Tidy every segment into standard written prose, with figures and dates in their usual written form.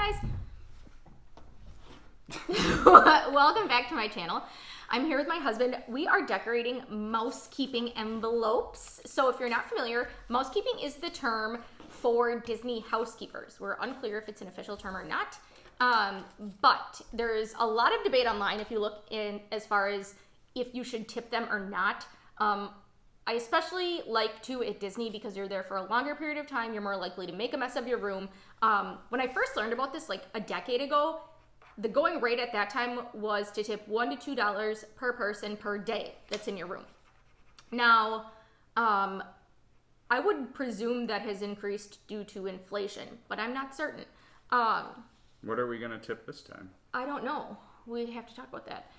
Hi guys. Welcome back to my channel. I'm here with my husband. We are decorating Mousekeeping envelopes. So if you're not familiar, Mousekeeping is the term for Disney housekeepers. We're unclear if it's an official term or not. But there's a lot of debate online if you look in as far as if you should tip them or not. I especially like to at Disney because you're there for a longer period of time. You're more likely to make a mess of your room. When I first learned about this like a decade ago, the going rate at that time was to tip $1 to $2 per person per day that's in your room. Now, I would presume that has increased due to inflation, but I'm not certain. What are we going to tip this time? I don't know. We have to talk about that.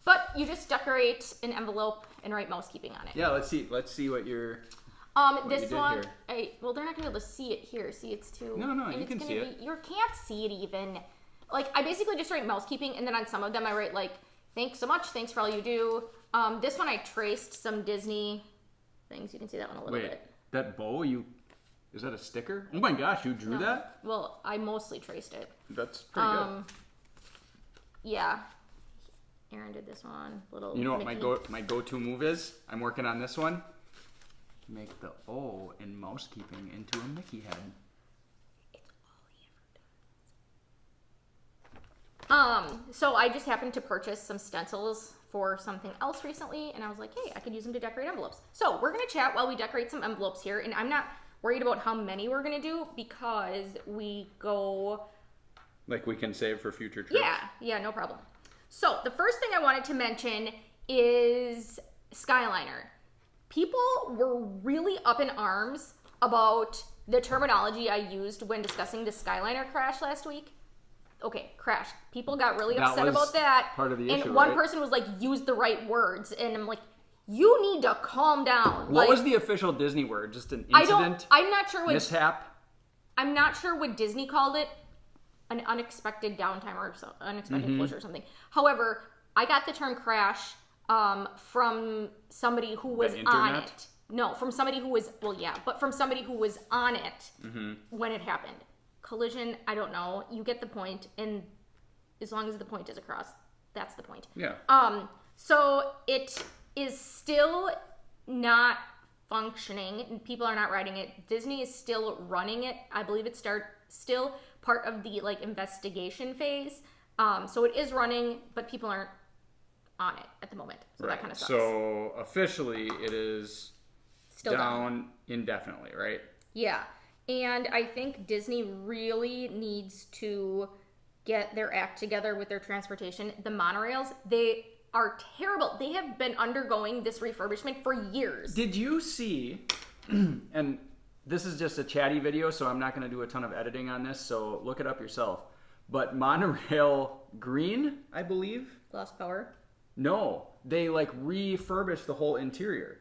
But you just decorate an envelope and write Mousekeeping on it. Yeah, let's see what you're. This one, well, they're not gonna be able to see it here. See, it's too. No, you can see it. You can't see it even. Like, I basically just write Mousekeeping, and then on some of them I write like, thanks so much, thanks for all you do. This one I traced some Disney things. You can see that one a little bit. That bow, is that a sticker? Oh my gosh, you drew that? Well, I mostly traced it. That's pretty good. Yeah. Aaron did this one. Little. You know what Mickey. my go-to move is? I'm working on this one. Make the O in Mousekeeping into a Mickey head. It's all he ever does. So I just happened to purchase some stencils for something else recently, and I was like, hey, I could use them to decorate envelopes. So we're gonna chat while we decorate some envelopes here, and I'm not worried about how many we're gonna do because we go. Like we can save for future trips? Yeah, no problem. So the first thing I wanted to mention is Skyliner. People were really up in arms about the terminology I used when discussing the Skyliner crash last week. Okay, crash. People got really upset about that. Part of the issue, and one right? person was like, use the right words. And I'm like, you need to calm down. What was the official Disney word? Just an incident? I'm not sure what... Mishap? I'm not sure what Disney called it. An unexpected downtime or unexpected closure or something. However, I got the term crash from somebody who was on it. No, from somebody who was, from somebody who was on it when it happened. Collision, I don't know. You get the point, and as long as the point is across, that's the point. Yeah. So it is still not functioning, and people are not writing it. Disney is still running it. I believe it's still part of the like investigation phase. So it is running, but people aren't on it at the moment. So that kind of sucks. So officially it is still down indefinitely, right? Yeah. And I think Disney really needs to get their act together with their transportation. The monorails, they are terrible. They have been undergoing this refurbishment for years. Did you see, and this is just a chatty video, so I'm not going to do a ton of editing on this, so look it up yourself. But monorail green, I believe. Lost power? No, they like refurbished the whole interior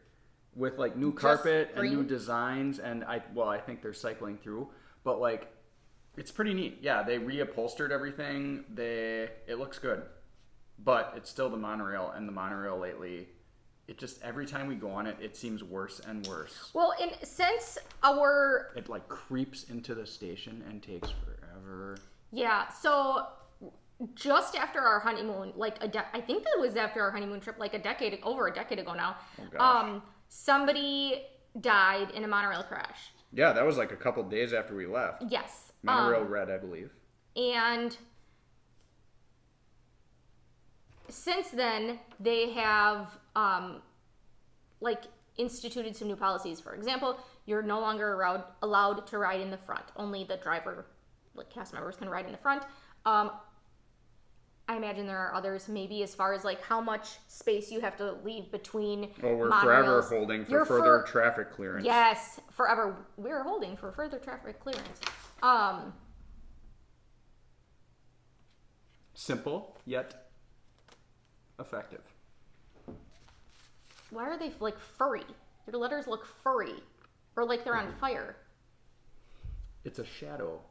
with like new carpet and new designs, and I think they're cycling through, but like it's pretty neat. Yeah, they reupholstered everything. It looks good, but it's still the monorail, and the monorail lately, it just every time we go on it, it seems worse and worse. Well, since it like creeps into the station and takes forever. Yeah, so just after our honeymoon, I think that was after our honeymoon trip, like over a decade ago now. Oh, gosh. Somebody died in a monorail crash. Yeah, that was like a couple days after we left. Yes. Monorail red, I believe. And since then, they have instituted some new policies. For example, you're no longer allowed to ride in the front. Only the driver, cast members, can ride in the front. I imagine there are others, maybe as far as like how much space you have to leave between we're monorails. Forever holding for further traffic clearance. Yes, forever. We're holding for further traffic clearance. Simple, yet effective. Why are they like furry? Your letters look furry. Or like they're on fire. It's a shadow.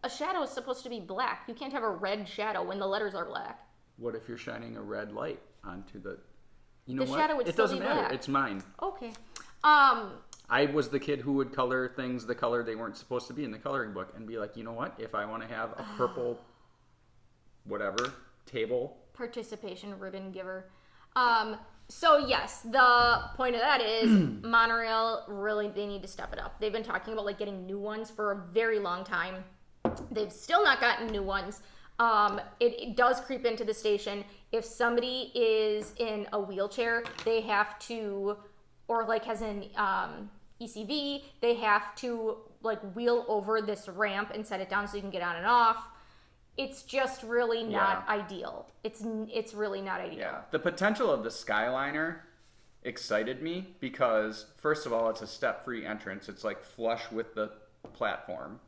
A shadow is supposed to be black. You can't have a red shadow when the letters are black. What if you're shining a red light onto the... You know what? Shadow would it still doesn't be matter. black. It's mine. Okay. I was the kid who would color things the color they weren't supposed to be in the coloring book and be like, you know what? If I want to have a purple, whatever, table. Participation ribbon giver. So yes, the point of that is monorail, really, they need to step it up. They've been talking about like getting new ones for a very long time. They've still not gotten new ones. It does creep into the station. If somebody is in a wheelchair, they have to, or like has an ECV, they have to like wheel over this ramp and set it down so you can get on and off. It's just really not ideal. It's really not ideal. Yeah. The potential of the Skyliner excited me because, first of all, it's a step-free entrance. It's like flush with the platform,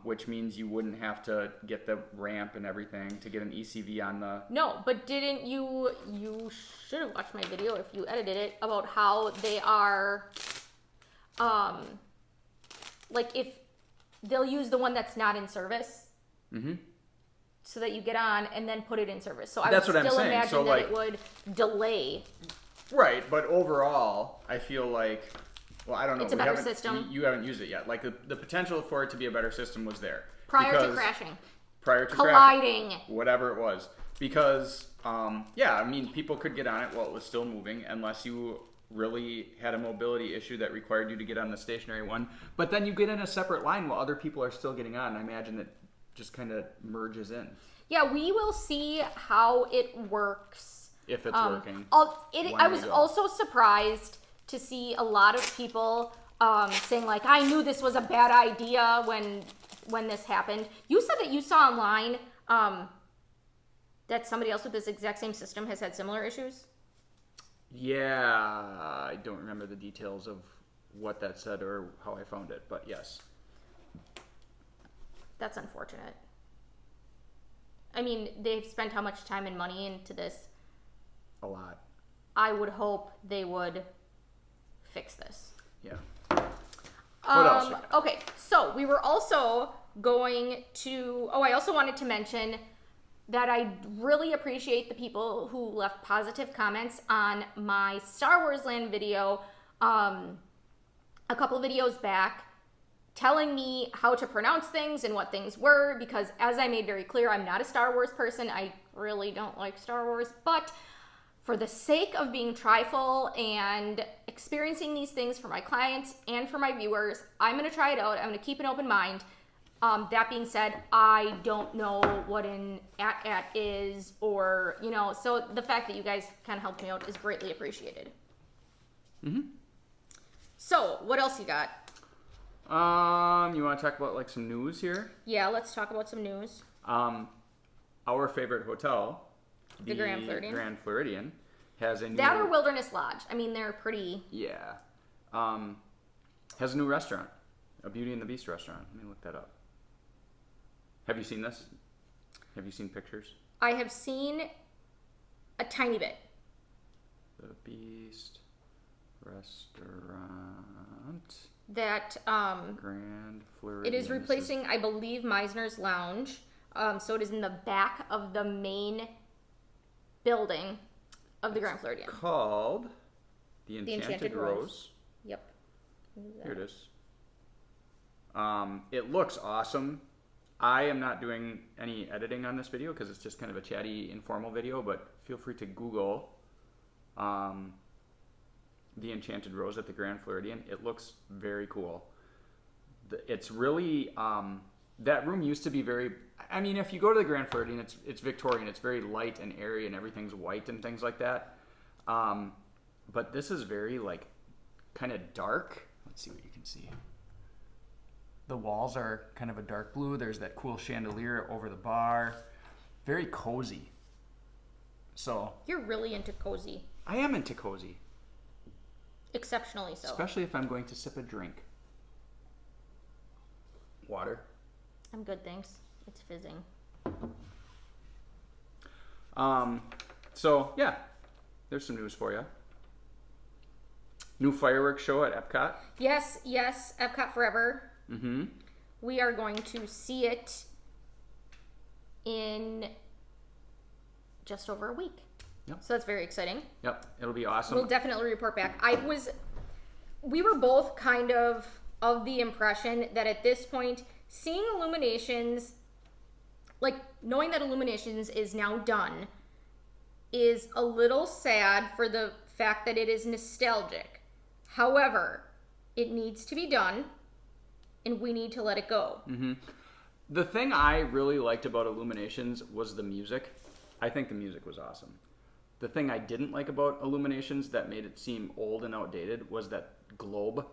which means you wouldn't have to get the ramp and everything to get an ECV on the... No, but didn't you should have watched my video if you edited it, about how they are, like if they'll use the one that's not in service. Mm-hmm. So that you get on and then put it in service. So I would still imagine that it would delay. Right, but overall, I feel like, well, I don't know. It's a better system. You haven't used it yet. Like the potential for it to be a better system was there. Prior to crashing. Colliding. Whatever it was. Because, I mean, people could get on it while it was still moving unless you really had a mobility issue that required you to get on the stationary one. But then you get in a separate line while other people are still getting on. I imagine that just kind of merges in. Yeah, we will see how it works. If it's working. I was also surprised to see a lot of people saying like, I knew this was a bad idea when this happened. You said that you saw online that somebody else with this exact same system has had similar issues? Yeah, I don't remember the details of what that said or how I found it, but yes. That's unfortunate. I mean, they've spent how much time and money into this? A lot. I would hope they would fix this. Yeah. What else? Okay, so we were also going to... I also wanted to mention that I really appreciate the people who left positive comments on my Star Wars Land video a couple videos back, telling me how to pronounce things and what things were, because as I made very clear, I'm not a Star Wars person. I really don't like Star Wars, but for the sake of being trifle and experiencing these things for my clients and for my viewers, I'm going to try it out. I'm going to keep an open mind. That being said, I don't know what an at is, or, so the fact that you guys kind of helped me out is greatly appreciated. Mm-hmm. So, what else you got? You want to talk about like some news here? Yeah, let's talk about some news. Our favorite hotel, the Grand Floridian. Grand Floridian, has a new... That or Wilderness Lodge. I mean, they're pretty... Yeah. Has a new restaurant, a Beauty and the Beast restaurant. Let me look that up. Have you seen this? Have you seen pictures? I have seen a tiny bit. The Beast restaurant. That Grand Floridian. It is replacing, I believe, Meisner's Lounge. So it is in the back of the main building of the Grand Floridian. Called the Enchanted Rose. Yep. Here it is. It looks awesome. I am not doing any editing on this video because it's just kind of a chatty, informal video, but feel free to Google the Enchanted Rose at the Grand Floridian. It looks very cool. It's really, that room used to be very, I mean, if you go to the Grand Floridian, it's Victorian. It's very light and airy and everything's white and things like that. But this is very, like, kind of dark. Let's see what you can see. The walls are kind of a dark blue. There's that cool chandelier over the bar. Very cozy. So. You're really into cozy. I am into cozy. Exceptionally so. Especially if I'm going to sip a drink. Water. I'm good, thanks. It's fizzing. So, yeah. There's some news for you. New fireworks show at Epcot. Yes, Epcot Forever. Mm-hmm. We are going to see it in just over a week. Yep. So that's very exciting. Yep, it'll be awesome. We'll definitely report back. I we were both kind of the impression that at this point, seeing Illuminations, like knowing that Illuminations is now done, is a little sad for the fact that it is nostalgic. However, it needs to be done, and we need to let it go. Mm-hmm. The thing I really liked about Illuminations was the music. I think the music was awesome. The thing I didn't like about Illuminations that made it seem old and outdated was that globe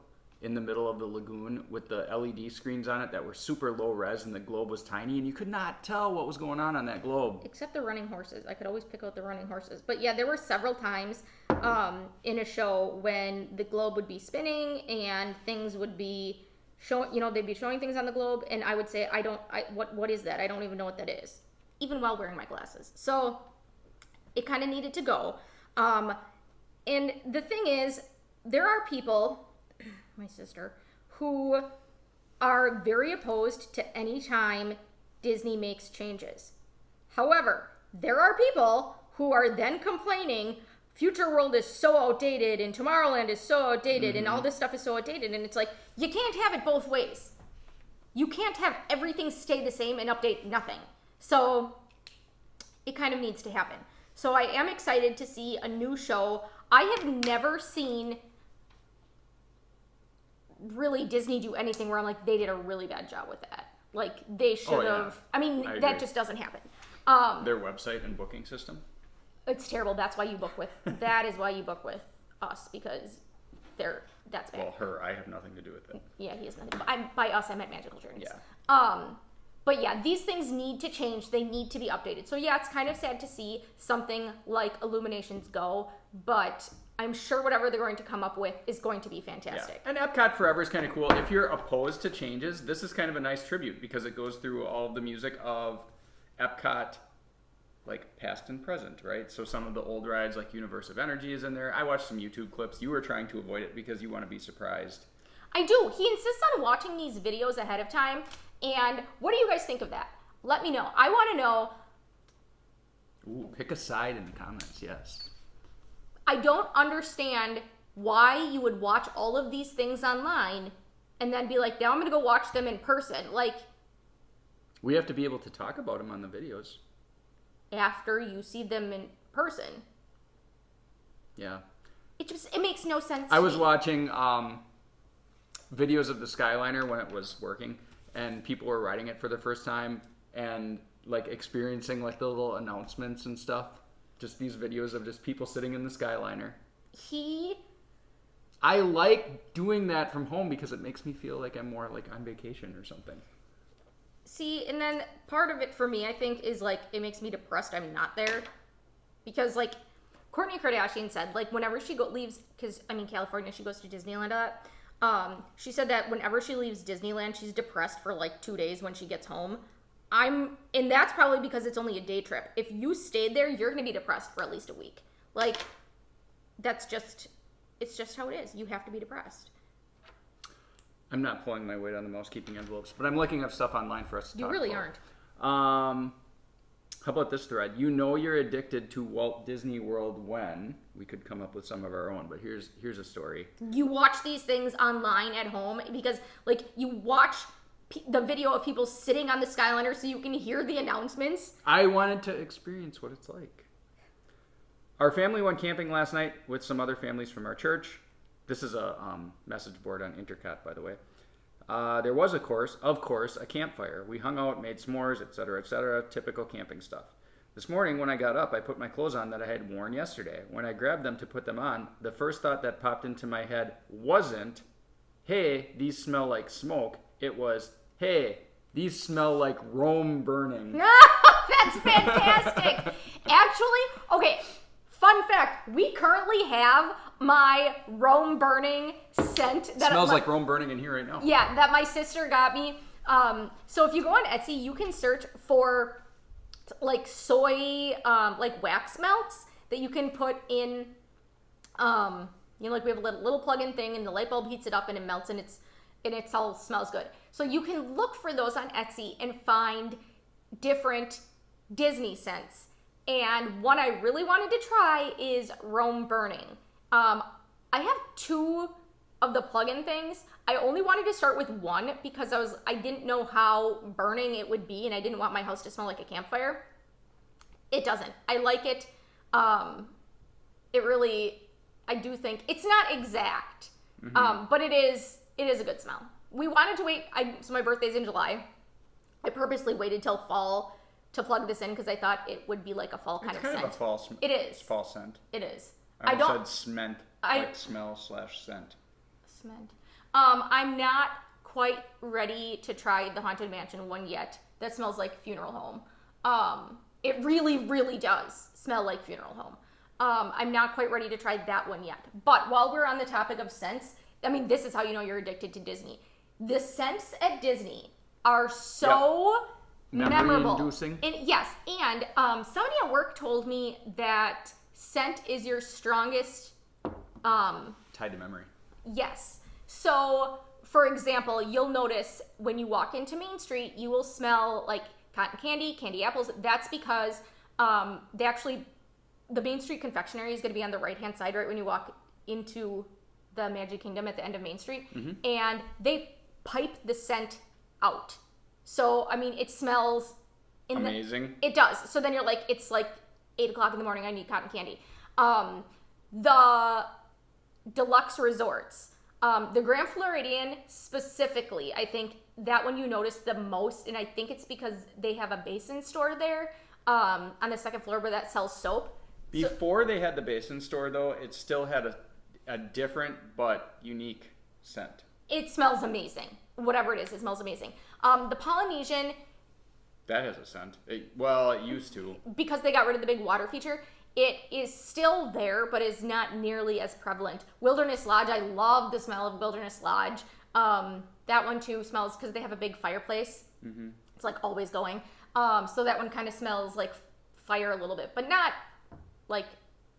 in the middle of the lagoon with the LED screens on it that were super low res, and the globe was tiny, and you could not tell what was going on that globe. Except the running horses. I could always pick out the running horses. But yeah, there were several times in a show when the globe would be spinning and things would be showing, they'd be showing things on the globe, and I would say, what is that? I don't even know what that is, even while wearing my glasses. So it kind of needed to go. And the thing is, there are people, my sister, who are very opposed to any time Disney makes changes. However, there are people who are then complaining, Future World is so outdated and Tomorrowland is so outdated and all this stuff is so outdated. And it's like, you can't have it both ways. You can't have everything stay the same and update nothing. So it kind of needs to happen. So I am excited to see a new show. I have never seen really Disney do anything where I'm like, they did a really bad job with that. Like, they should have. I mean, that just doesn't happen. Their website and booking system? It's terrible. That's why you book with. That is why you book with us, because that's bad. Well, her. I have nothing to do with it. Yeah, he has nothing. By us, I meant Magical Journeys. Yeah. But yeah, these things need to change. They need to be updated. So yeah, it's kind of sad to see something like Illuminations go, but I'm sure whatever they're going to come up with is going to be fantastic. Yeah. And Epcot Forever is kind of cool. If you're opposed to changes, this is kind of a nice tribute because it goes through all of the music of Epcot, like past and present, right? So some of the old rides, like Universe of Energy, is in there. I watched some YouTube clips. You were trying to avoid it because you want to be surprised. I do. He insists on watching these videos ahead of time. And what do you guys think of that? Let me know. I want to know. Ooh, pick a side in the comments, yes. I don't understand why you would watch all of these things online and then be like, now I'm going to go watch them in person. Like, we have to be able to talk about them on the videos. After you see them in person. Yeah. It makes no sense. I was watching videos of the Skyliner when it was working, and people were riding it for the first time and like experiencing like the little announcements and stuff. Just these videos of just people sitting in the Skyliner. I like doing that from home because it makes me feel like I'm more like on vacation or something. See, and then part of it for me, I think, is like it makes me depressed I'm not there. Because like Kourtney Kardashian said, like whenever she leaves, because I mean California, she goes to Disneyland a lot. She said that whenever she leaves Disneyland, she's depressed for like 2 days when she gets home. And that's probably because it's only a day trip. If you stayed there, you're going to be depressed for at least a week. Like, it's just how it is. You have to be depressed. I'm not pulling my weight on the Mousekeeping envelopes, but I'm looking up stuff online for us to talk about. You really aren't. How about this thread? You know you're addicted to Walt Disney World when? We could come up with some of our own, but here's a story. You watch these things online at home because, like, you watch the video of people sitting on the Skyliner so you can hear the announcements. I wanted to experience what it's like. Our family went camping last night with some other families from our church. This is a message board on Intercat, by the way. There was, of course, a campfire. We hung out, made s'mores, etc., typical camping stuff. This morning, when I got up, I put my clothes on that I had worn yesterday. When I grabbed them to put them on, the first thought that popped into my head wasn't, hey, these smell like smoke. It was, hey, these smell like Rome burning. That's fantastic. Actually, okay, fun fact, we currently have my Rome burning scent. That smells like Rome burning in here right now. Yeah, that my sister got me. So if you go on Etsy, you can search for like soy, like wax melts that you can put in, like we have a little plug-in thing and the light bulb heats it up and it melts and it all smells good. So you can look for those on Etsy and find different Disney scents. And one I really wanted to try is Rome burning. I have two of the plug-in things, I only wanted to start with one because I didn't know how burning it would be, and I didn't want my house to smell like a campfire. It doesn't. I like it. I do think it's not exact, but it is a good smell. We wanted to wait. So my birthday's in July. I purposely waited till fall to plug this in because I thought it would be like a fall kind of scent. It's kind of a fall scent. It is. Fall scent. It is. I almost said sment, like smell/scent. Sment. I'm not quite ready to try the Haunted Mansion one yet. That smells like funeral home. It really, really does smell like funeral home. I'm not quite ready to try that one yet. But while we're on the topic of scents, I mean, this is how you know you're addicted to Disney. The scents at Disney are so memorable. Memory-inducing. And yes, and somebody at work told me that scent is your strongest... tied to memory. Yes. So, for example, you'll notice when you walk into Main Street, you will smell like cotton candy, candy apples. That's because the Main Street confectionery is going to be on the right-hand side, right when you walk into the Magic Kingdom at the end of Main Street. And they pipe the scent out. So, I mean, it smells... Amazing. It does. So then you're like, it's like 8 o'clock in the morning, I need cotton candy. The deluxe resorts, the Grand Floridian specifically, I think that one you notice the most, and I think it's because they have a basin store there on the second floor where that sells soap. Before they had the basin store, though, it still had a different but unique scent. It smells amazing. Whatever it is, it smells amazing. The Polynesian... That has a scent. It used to. Because they got rid of the big water feature, it is still there, but is not nearly as prevalent. Wilderness Lodge, I love the smell of Wilderness Lodge. That one, too, smells because they have a big fireplace. It's, like, always going. So that one kind of smells like fire a little bit, but not, like,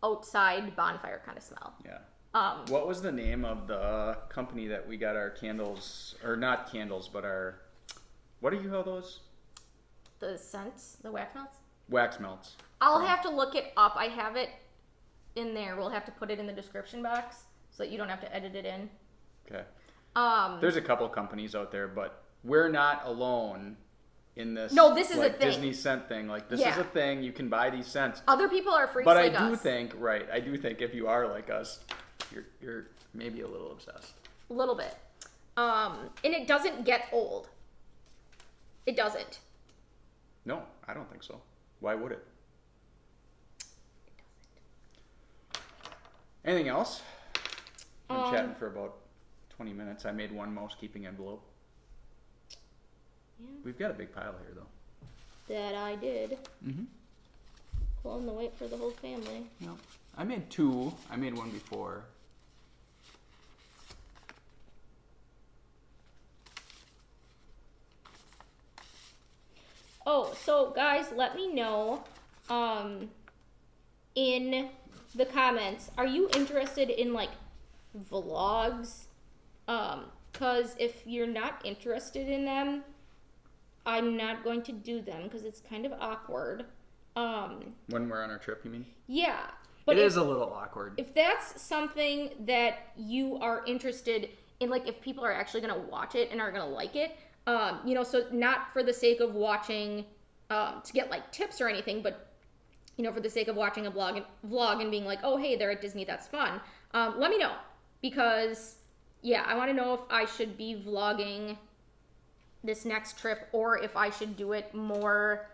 outside bonfire kind of smell. Yeah. What was the name of the company that we got our candles, or not candles, but our, what do you call those? The scents? The wax melts? Wax melts. I'll have to look it up. I have it in there. We'll have to put it in the description box so that you don't have to edit it in. Okay. There's a couple companies out there, but we're not alone in this. No, this is a thing. Disney scent thing. Like, this is a thing. You can buy these scents. Other people are freaks but like us. I do think if you are like us, you're maybe a little obsessed. A little bit. And it doesn't get old. It doesn't. No, I don't think so. Why would it? Anything else? I've been chatting for about 20 minutes. I made one Mousekeeping envelope. Yeah. We've got a big pile here, though. That I did. Pulling the weight for the whole family. No, I made two. I made one before. Oh, so guys, let me know in the comments, are you interested in like vlogs? Because if you're not interested in them, I'm not going to do them because it's kind of awkward. When we're on our trip, you mean? Yeah. But it is a little awkward. If that's something that you are interested in, like if people are actually going to watch it and are going to like it, so not for the sake of watching to get like tips or anything, but for the sake of watching a vlog and being like, oh, hey, they're at Disney, that's fun. Let me know because, I want to know if I should be vlogging this next trip or if I should do it more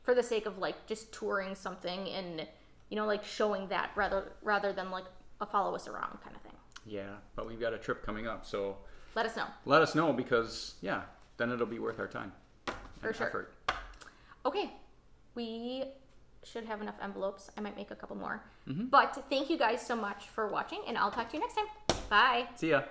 for the sake of like just touring something and, like showing that rather than like a follow us around kind of thing. Yeah, but we've got a trip coming up, so let us know. Let us know because, then it'll be worth our time. For sure. Effort. Okay. We should have enough envelopes. I might make a couple more. But thank you guys so much for watching, and I'll talk to you next time. Bye. See ya.